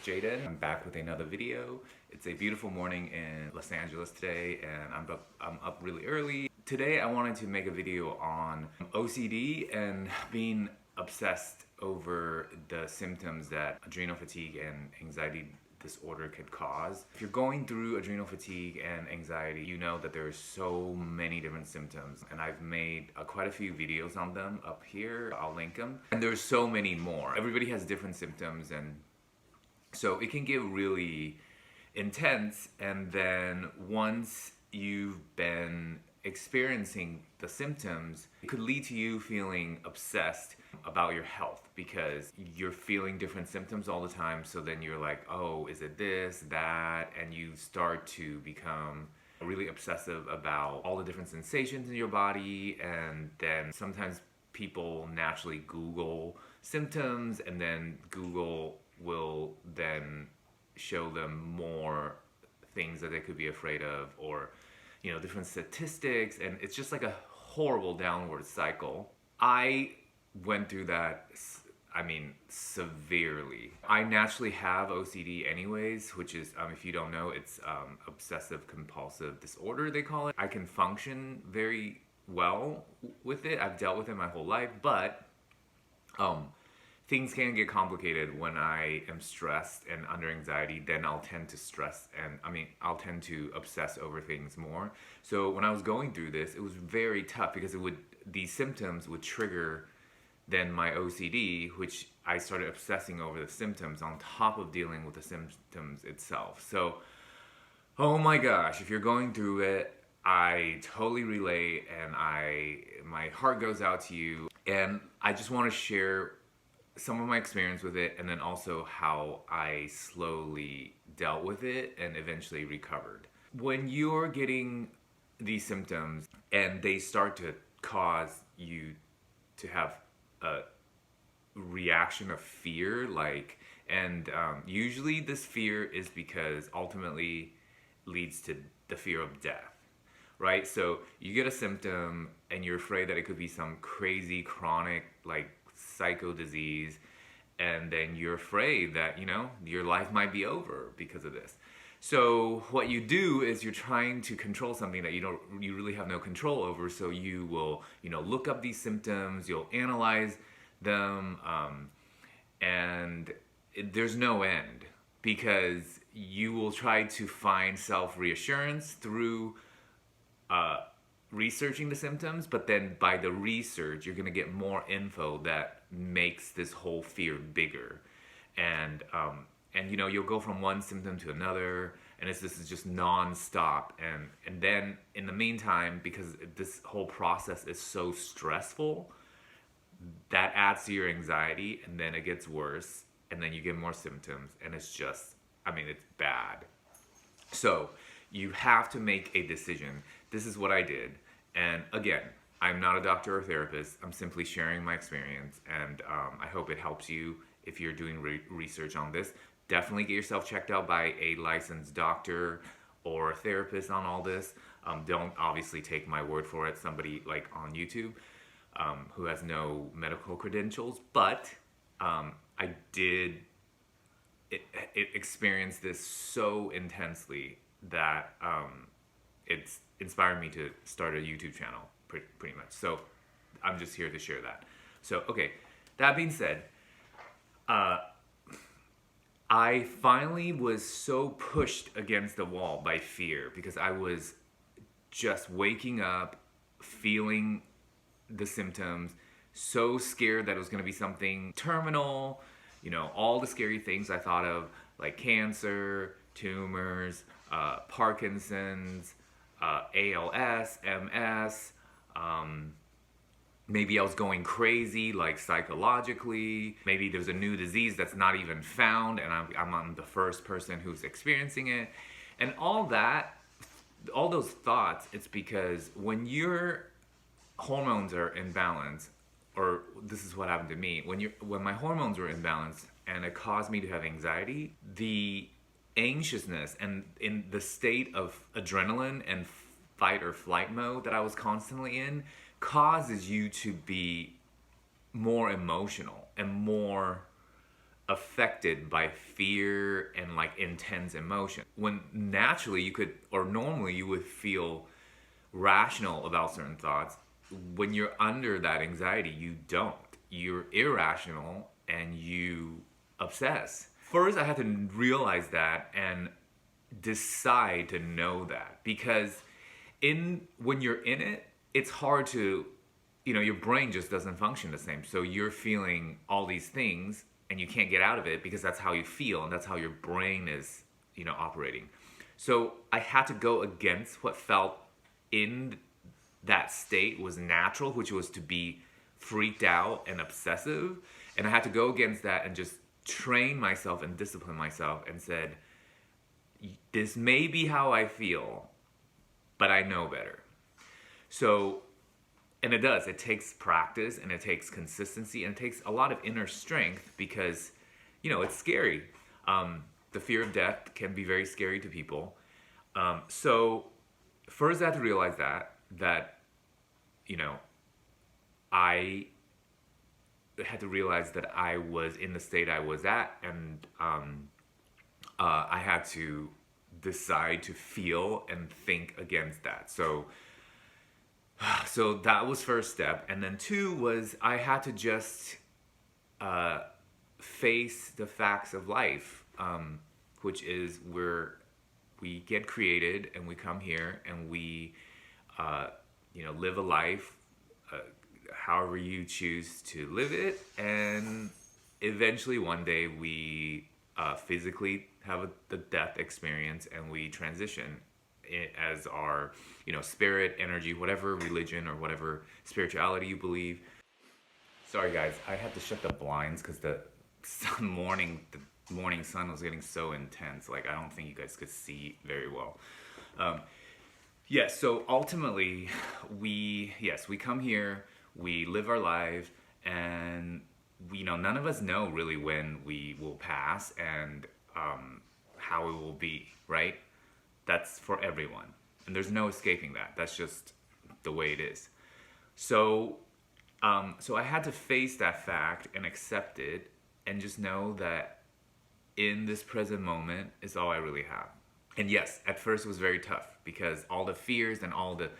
Jaden. I'm back with another video. It's a beautiful morning in Los Angeles today, and I'm up really early. Today I wanted to make a video on OCD and being obsessed over the symptoms that adrenal fatigue and anxiety disorder could cause. If you're going through adrenal fatigue and anxiety, you know that there's so many different symptoms, and I've made quite a few videos on them up here. I'll link them. And there's so many more. Everybody has different symptoms, and so it can get really intense, and then once you've been experiencing the symptoms, it could lead to you feeling obsessed about your health because you're feeling different symptoms all the time. So then you're like, oh, is it this, that? And you start to become really obsessive about all the different sensations in your body. And then sometimes people naturally Google symptoms, and then Google will then show them more things that they could be afraid of, or different statistics, and it's just like a horrible downward cycle. I went through that, severely. I naturally have OCD anyways, which is, if you don't know, it's obsessive compulsive disorder, they call it. I can function very well with it. I've dealt with it my whole life, but things can get complicated when I am stressed and under anxiety. Then I'll tend to stress, and I'll tend to obsess over things more. So when I was going through this, it was very tough because these symptoms would trigger then my OCD, which I started obsessing over the symptoms on top of dealing with the symptoms itself. So, oh my gosh, if you're going through it, I totally relate, and my heart goes out to you. And I just want to share some of my experience with it, and then also how I slowly dealt with it and eventually recovered. When you're getting these symptoms and they start to cause you to have a reaction of fear, usually this fear is because ultimately leads to the fear of death, right? So you get a symptom and you're afraid that it could be some crazy chronic psycho disease, and then you're afraid that your life might be over because of this. So what you do is you're trying to control something that you really have no control over. So you will look up these symptoms, you'll analyze them, and there's no end, because you will try to find self-reassurance through researching the symptoms, but then by the research you're going to get more info that makes this whole fear bigger, and you'll go from one symptom to another, and this is just non-stop, and then in the meantime, because this whole process is so stressful, that adds to your anxiety, and then it gets worse, and then you get more symptoms, and it's just, it's bad. So you have to make a decision. This is what I did. And again, I'm not a doctor or therapist. I'm simply sharing my experience, and I hope it helps you if you're doing research on this. Definitely get yourself checked out by a licensed doctor or a therapist on all this. Don't obviously take my word for it, somebody on YouTube who has no medical credentials, but I did experience this so intensely that it's inspired me to start a YouTube channel, pretty much. So I'm just here to share that. So, okay, that being said, I finally was so pushed against the wall by fear, because I was just waking up, feeling the symptoms, so scared that it was going to be something terminal, all the scary things I thought of, like cancer, tumors, Parkinson's, ALS, MS, maybe I was going crazy, psychologically. Maybe there's a new disease that's not even found, and I'm the first person who's experiencing it. And all those thoughts, it's because when your hormones are in balance, or this is what happened to me, when my hormones were in balance and it caused me to have anxiety, the anxiousness and in the state of adrenaline and fight or flight mode that I was constantly in causes you to be more emotional and more affected by fear and like intense emotion. When naturally you could, or normally you would feel rational about certain thoughts, when you're under that anxiety, you don't. You're irrational and you obsess. First, I had to realize that and decide to know that, because when you're in it, it's hard to, your brain just doesn't function the same. So you're feeling all these things and you can't get out of it because that's how you feel and that's how your brain is, operating. So I had to go against what felt in that state was natural, which was to be freaked out and obsessive. And I had to go against that and just train myself and discipline myself and said, this may be how I feel, but I know better. So, and it does. It takes practice and it takes consistency and it takes a lot of inner strength because, it's scary. The fear of death can be very scary to people. So first I had to realize that I had to realize that I was in the state I was at, and I had to decide to feel and think against that. So that was first step. And then 2 was I had to just face the facts of life, which is we get created and we come here and we live a life however you choose to live it, and eventually one day we physically have the death experience and we transition as our spirit, energy, whatever religion or whatever spirituality you believe. Sorry guys, I had to shut the blinds because the morning sun was getting so intense. Like, I don't think you guys could see very well. Yes, so ultimately we come here, we live our life, and none of us know really when we will pass and how it will be, right? That's for everyone, and there's no escaping that. That's just the way it is. So I had to face that fact and accept it and just know that in this present moment is all I really have. And yes, at first it was very tough because all the fears and all the,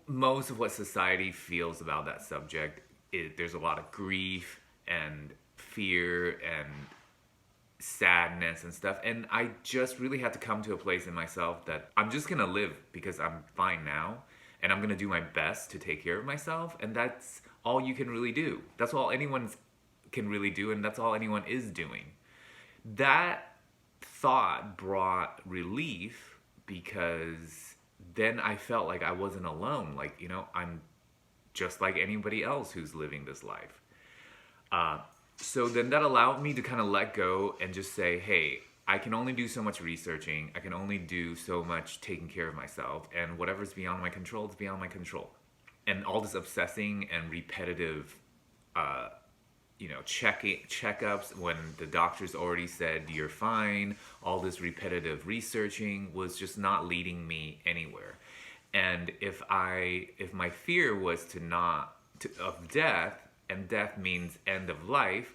most of what society feels about that subject, there's a lot of grief and fear and sadness and stuff. And I just really had to come to a place in myself that I'm just gonna live because I'm fine now, and I'm gonna do my best to take care of myself, and that's all you can really do. That's all anyone can really do, and that's all anyone is doing. That thought brought relief because then I felt like I wasn't alone. Like, I'm just like anybody else who's living this life. So then that allowed me to kind of let go and just say, hey, I can only do so much researching. I can only do so much taking care of myself. And whatever's beyond my control is beyond my control. And all this obsessing and repetitive checkups when the doctors already said you're fine, all this repetitive researching was just not leading me anywhere. And if my fear was of death, and death means end of life,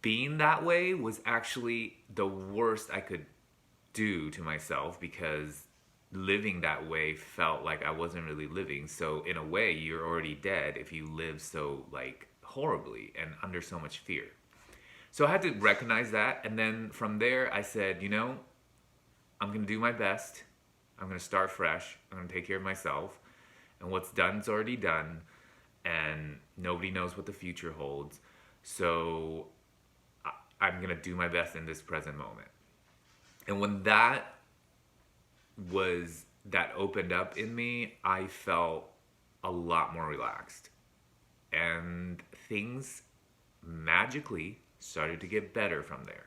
being that way was actually the worst I could do to myself, because living that way felt like I wasn't really living. So in a way, you're already dead if you live so horribly and under so much fear. So I had to recognize that, and then from there I said, I'm gonna do my best. I'm gonna start fresh. I'm gonna take care of myself, and what's done's already done, and nobody knows what the future holds. So I'm gonna do my best in this present moment. And when that opened up in me, I felt a lot more relaxed. And things magically started to get better from there.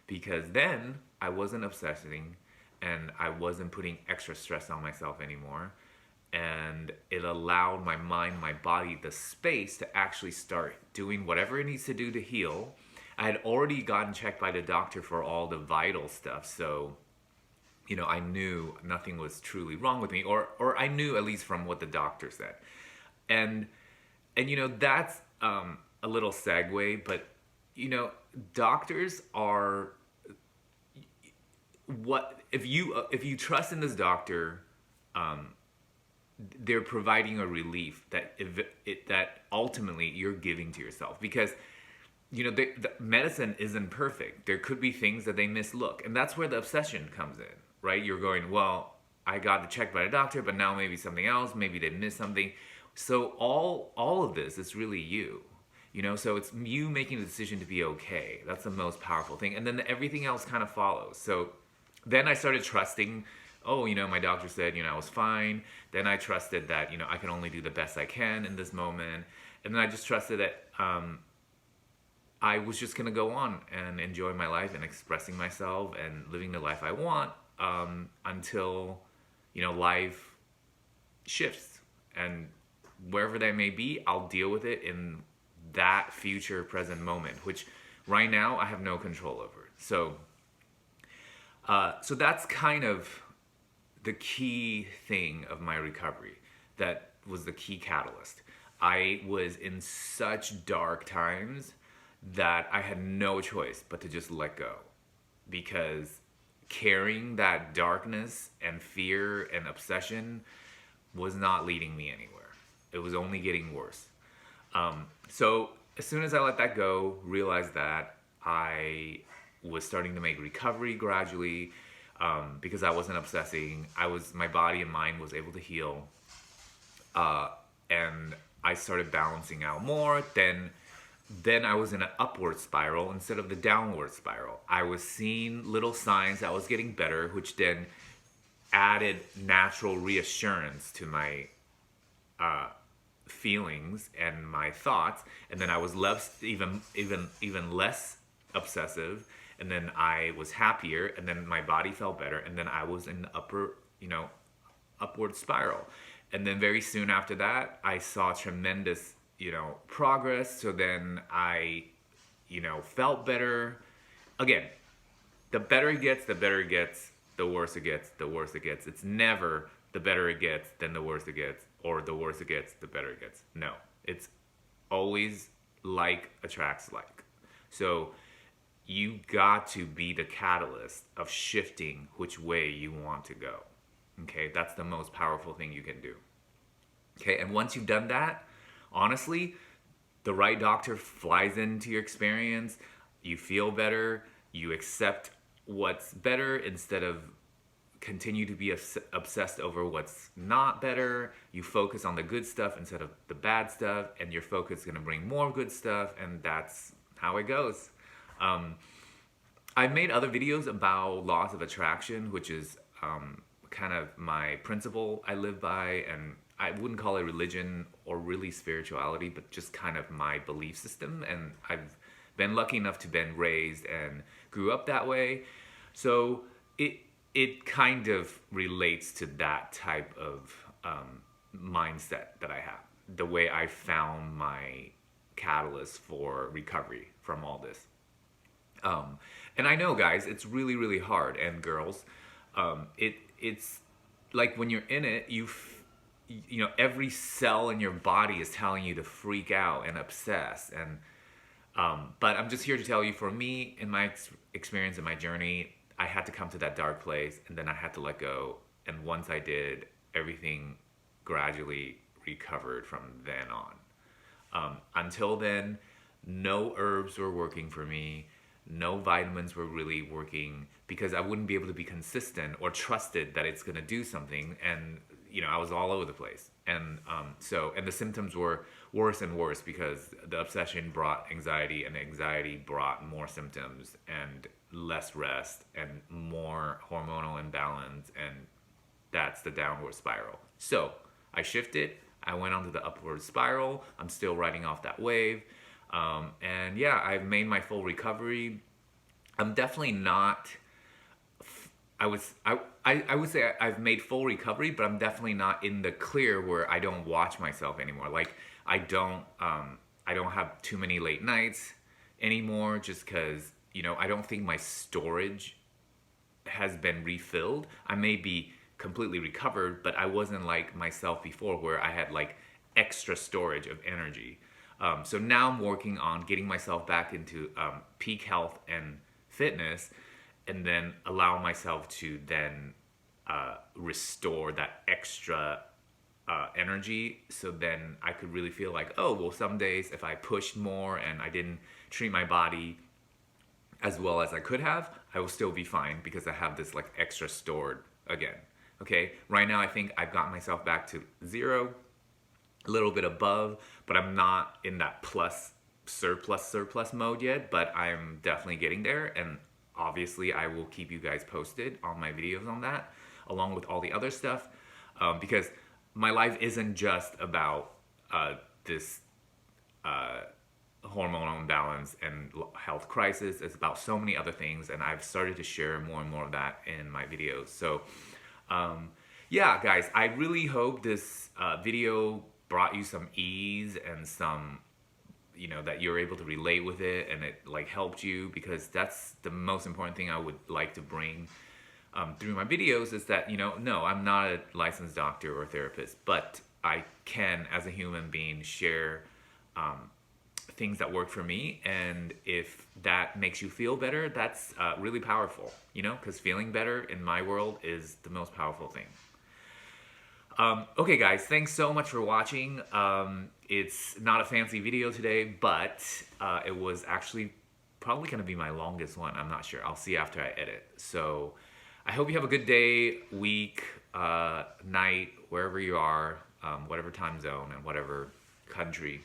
Because then I wasn't obsessing and I wasn't putting extra stress on myself anymore. And it allowed my mind, my body, the space to actually start doing whatever it needs to do to heal. I had already gotten checked by the doctor for all the vital stuff. So, I knew nothing was truly wrong with me, or I knew at least from what the doctor said. And that's a little segue, but you know, doctors are what if you trust in this doctor, they're providing a relief that ultimately you're giving to yourself, because you know the medicine isn't perfect. There could be things that they mislook, and that's where the obsession comes in, right? You're going, well, I got checked by a doctor, but now maybe something else, maybe they missed something. So all of this is really you. You know, so it's you making the decision to be okay. That's the most powerful thing. And then everything else kind of follows. So then I started trusting, oh, you know, my doctor said, you know, I was fine. Then I trusted that, you know, I can only do the best I can in this moment. And then I just trusted that I was just going to go on and enjoy my life and expressing myself and living the life I want until, you know, life shifts. And wherever that may be, I'll deal with it in that future present moment, which right now I have no control over. So that's kind of the key thing of my recovery. That was the key catalyst. I was in such dark times that I had no choice but to just let go, because carrying that darkness and fear and obsession was not leading me anywhere. It was only getting worse. So as soon as I let that go, realized that I was starting to make recovery gradually, because I wasn't obsessing. My body and mind was able to heal, and I started balancing out more. Then I was in an upward spiral instead of the downward spiral. I was seeing little signs that I was getting better, which then added natural reassurance to my feelings and my thoughts, and then I was less, even less obsessive, and then I was happier, and then my body felt better, and then I was in the upward spiral. And then very soon after that, I saw tremendous, you know, progress. So then I, you know, felt better. Again, the better it gets, the better it gets, the worse it gets, the worse it gets. It's never the better it gets, then the worse it gets, or the worse it gets, the better it gets. No, it's always like attracts like. So you got to be the catalyst of shifting which way you want to go. Okay, that's the most powerful thing you can do. Okay, and once you've done that, honestly, the right doctor flies into your experience, you feel better, you accept what's better instead of continue to be obsessed over what's not better. You focus on the good stuff instead of the bad stuff, and your focus is going to bring more good stuff, and that's how it goes. I've made other videos about laws of attraction, which is kind of my principle I live by, and I wouldn't call it religion or really spirituality, but just kind of my belief system. And I've been lucky enough to been raised and grew up that way. So it kind of relates to that type of mindset that I have, the way I found my catalyst for recovery from all this. And I know, guys, it's really, really hard, and girls, it's like when you're in it, you know, every cell in your body is telling you to freak out and obsess. And but I'm just here to tell you, for me, in my experience, in my journey, I had to come to that dark place, and then I had to let go. And once I did, everything gradually recovered from then on. Until then, no herbs were working for me. No vitamins were really working, because I wouldn't be able to be consistent or trusted that it's going to do something. And, you know, I was all over the place. And and the symptoms were worse and worse, because the obsession brought anxiety, and anxiety brought more symptoms and less rest and more hormonal imbalance. And that's the downward spiral. So I shifted. I went onto the upward spiral. I'm still riding off that wave. And yeah, I've made my full recovery. I'm definitely not, I would say I've made full recovery, but I'm definitely not in the clear where I don't watch myself anymore. Like I don't have too many late nights anymore, just cause, you know, I don't think my storage has been refilled. I may be completely recovered, but I wasn't like myself before, where I had like extra storage of energy. So now I'm working on getting myself back into peak health and fitness, and then allow myself to then restore that extra energy, so then I could really feel like, oh, well, some days if I pushed more and I didn't treat my body as well as I could have, I will still be fine because I have this like extra stored again. Okay, right now I think I've gotten myself back to 0, a little bit above, but I'm not in that surplus mode yet, but I'm definitely getting there, and obviously I will keep you guys posted on my videos on that, along with all the other stuff, because my life isn't just about this hormonal imbalance and health crisis. It's about so many other things, and I've started to share more and more of that in my videos. So yeah, guys, I really hope this video brought you some ease and some, you know, that you're able to relate with it and it like helped you, because that's the most important thing I would like to bring through my videos, is that, you know, no, I'm not a licensed doctor or therapist, but I can, as a human being, share things that work for me, and if that makes you feel better, that's really powerful, you know, because feeling better in my world is the most powerful thing. Okay guys, thanks so much for watching. It's not a fancy video today, but it was actually probably going to be my longest one. I'm not sure. I'll see after I edit. So I hope you have a good day, week, night, wherever you are, whatever time zone and whatever country.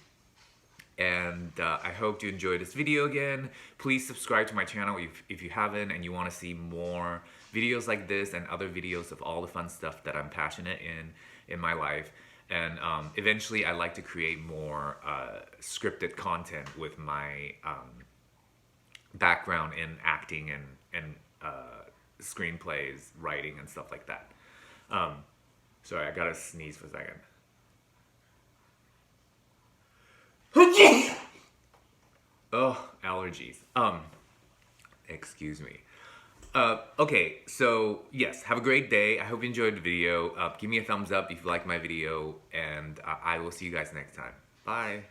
And I hope you enjoyed this video again. Please subscribe to my channel if you haven't and you want to see more videos like this and other videos of all the fun stuff that I'm passionate in my life. And eventually I'd like to create more scripted content with my background in acting and screenplays, writing, and stuff like that. Sorry, I gotta sneeze for a second. Oh, allergies. Excuse me. Okay, so yes, have a great day. I hope you enjoyed the video. Give me a thumbs up if you like my video, and I will see you guys next time. Bye.